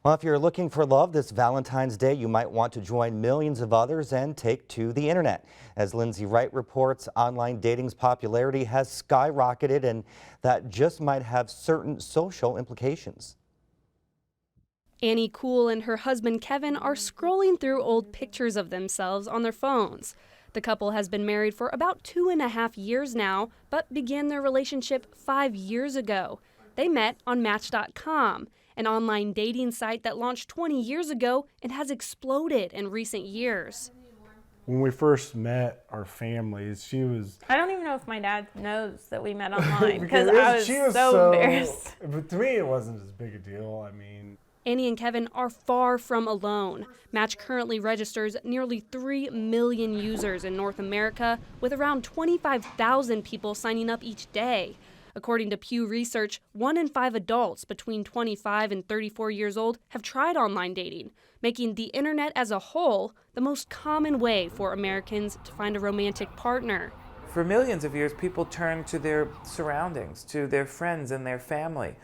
Well, if you're looking for love this Valentine's Day, you might want to join millions of others and take to the internet. As Lindsay Wright reports, online dating's popularity has skyrocketed, and that just might have certain social implications. Annie Cool and her husband Kevin are scrolling through old pictures of themselves on their phones. The couple has been married for about 2.5 years now, but began their relationship 5 years ago. They met on Match.com, an online dating site that launched 20 years ago and has exploded in recent years. When we first met our families, she was... I don't even know if my dad knows that we met online because I was so embarrassed. But to me, it wasn't as big a deal. I mean... Annie and Kevin are far from alone. Match currently registers nearly 3 million users in North America, with around 25,000 people signing up each day. According to Pew Research, 1 in 5 adults between 25 and 34 years old have tried online dating, making the internet as a whole the most common way for Americans to find a romantic partner. For millions of years, people turned to their surroundings, to their friends and their family,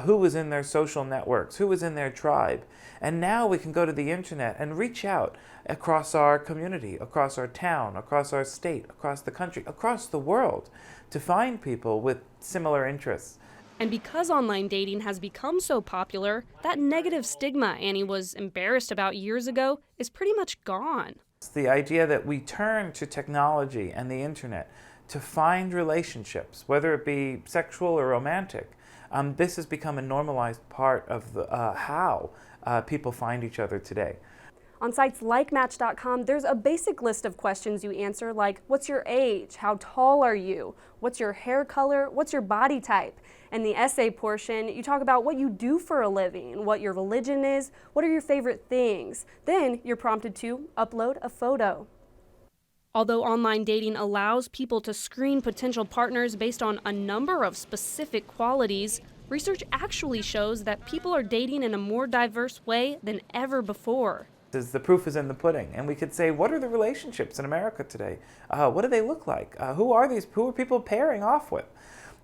who was in their social networks, who was in their tribe. And now we can go to the internet and reach out across our community, across our town, across our state, across the country, across the world, to find people with similar interests. And because online dating has become so popular, that negative stigma Annie was embarrassed about years ago is pretty much gone. It's the idea that we turn to technology and the internet to find relationships, whether it be sexual or romantic. This has become a normalized part of how people find each other today. On sites like Match.com, there's a basic list of questions you answer, like what's your age, how tall are you, what's your hair color, what's your body type. And the essay portion, you talk about what you do for a living, what your religion is, what are your favorite things. Then you're prompted to upload a photo. Although online dating allows people to screen potential partners based on a number of specific qualities, research actually shows that people are dating in a more diverse way than ever before. The proof is in the pudding, and we could say, what are the relationships in America today? What do they look like? Who are people pairing off with?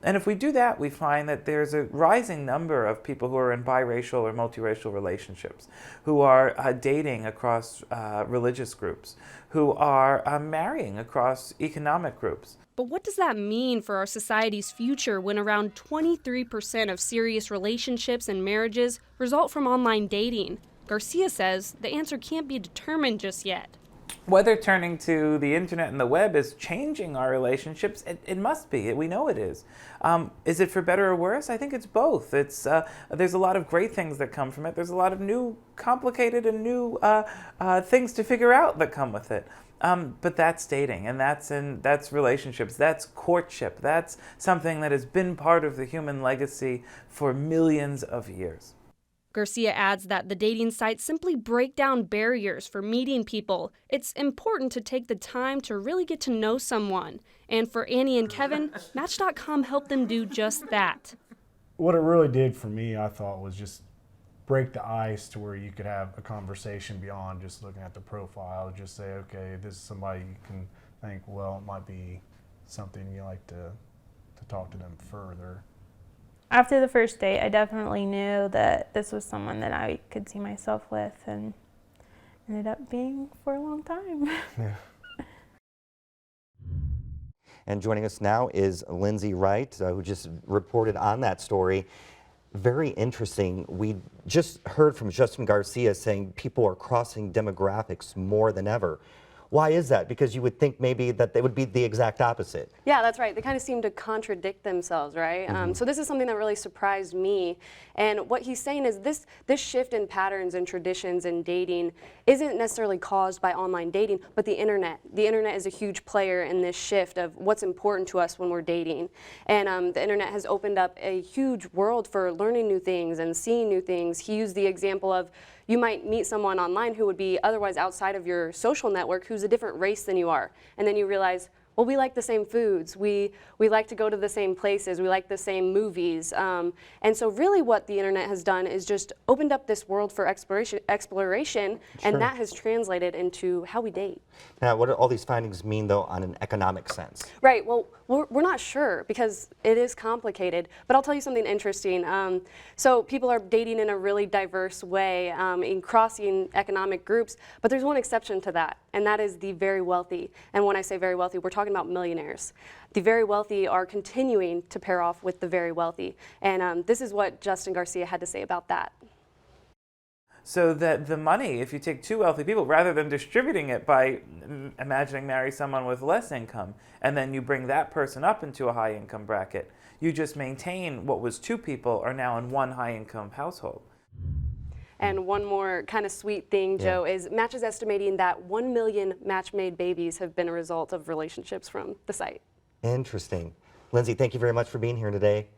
And if we do that, we find that there's a rising number of people who are in biracial or multiracial relationships, who are dating across religious groups, who are marrying across economic groups. But what does that mean for our society's future when around 23% of serious relationships and marriages result from online dating? Garcia says the answer can't be determined just yet. Whether turning to the internet and the web is changing our relationships, it must be. We know it is. Is it for better or worse? I think it's both. There's a lot of great things that come from it. There's a lot of new, complicated and new things to figure out that come with it. But that's dating, and that's relationships, that's courtship, that's something that has been part of the human legacy for millions of years. Garcia adds that the dating sites simply break down barriers for meeting people. It's important to take the time to really get to know someone. And for Annie and Kevin, Match.com helped them do just that. What it really did for me, I thought, was just break the ice to where you could have a conversation beyond just looking at the profile. Just say, okay, this is somebody you can think, well, it might be something you like to talk to them further. After the first date, I definitely knew that this was someone that I could see myself with, and ended up being for a long time. Yeah. And joining us now is Lindsay Wright, who just reported on that story. Very interesting. We just heard from Justin Garcia saying people are crossing demographics more than ever. Why is that? Because you would think maybe that they would be the exact opposite. Yeah, that's right. They kind of seem to contradict themselves, right? So this is something that really surprised me. And what he's saying is this shift in patterns and traditions in dating isn't necessarily caused by online dating, but the internet. The internet is a huge player in this shift of what's important to us when we're dating. And the internet has opened up a huge world for learning new things and seeing new things. He used the example of you might meet someone online who would be otherwise outside of your social network who's a different race than you are. And then you realize, well, we like the same foods, we like to go to the same places, we like the same movies. And so really what the internet has done is just opened up this world for exploration, and that has translated into how we date. Now, what do all these findings mean, though, on an economic sense? Right, well, we're not sure because it is complicated, but I'll tell you something interesting. So people are dating in a really diverse way in crossing economic groups, but there's one exception to that, and that is the very wealthy. And when I say very wealthy, we're talking about millionaires. The very wealthy are continuing to pair off with the very wealthy, and this is what Justin Garcia had to say about that. So that the money, if you take two wealthy people, rather than distributing it by imagining marry someone with less income, and then you bring that person up into a high income bracket, you just maintain what was two people are now in one high income household. And one more kind of sweet thing, Joe, is Match is estimating that 1 million match-made babies have been a result of relationships from the site. Interesting. Lindsay, thank you very much for being here today.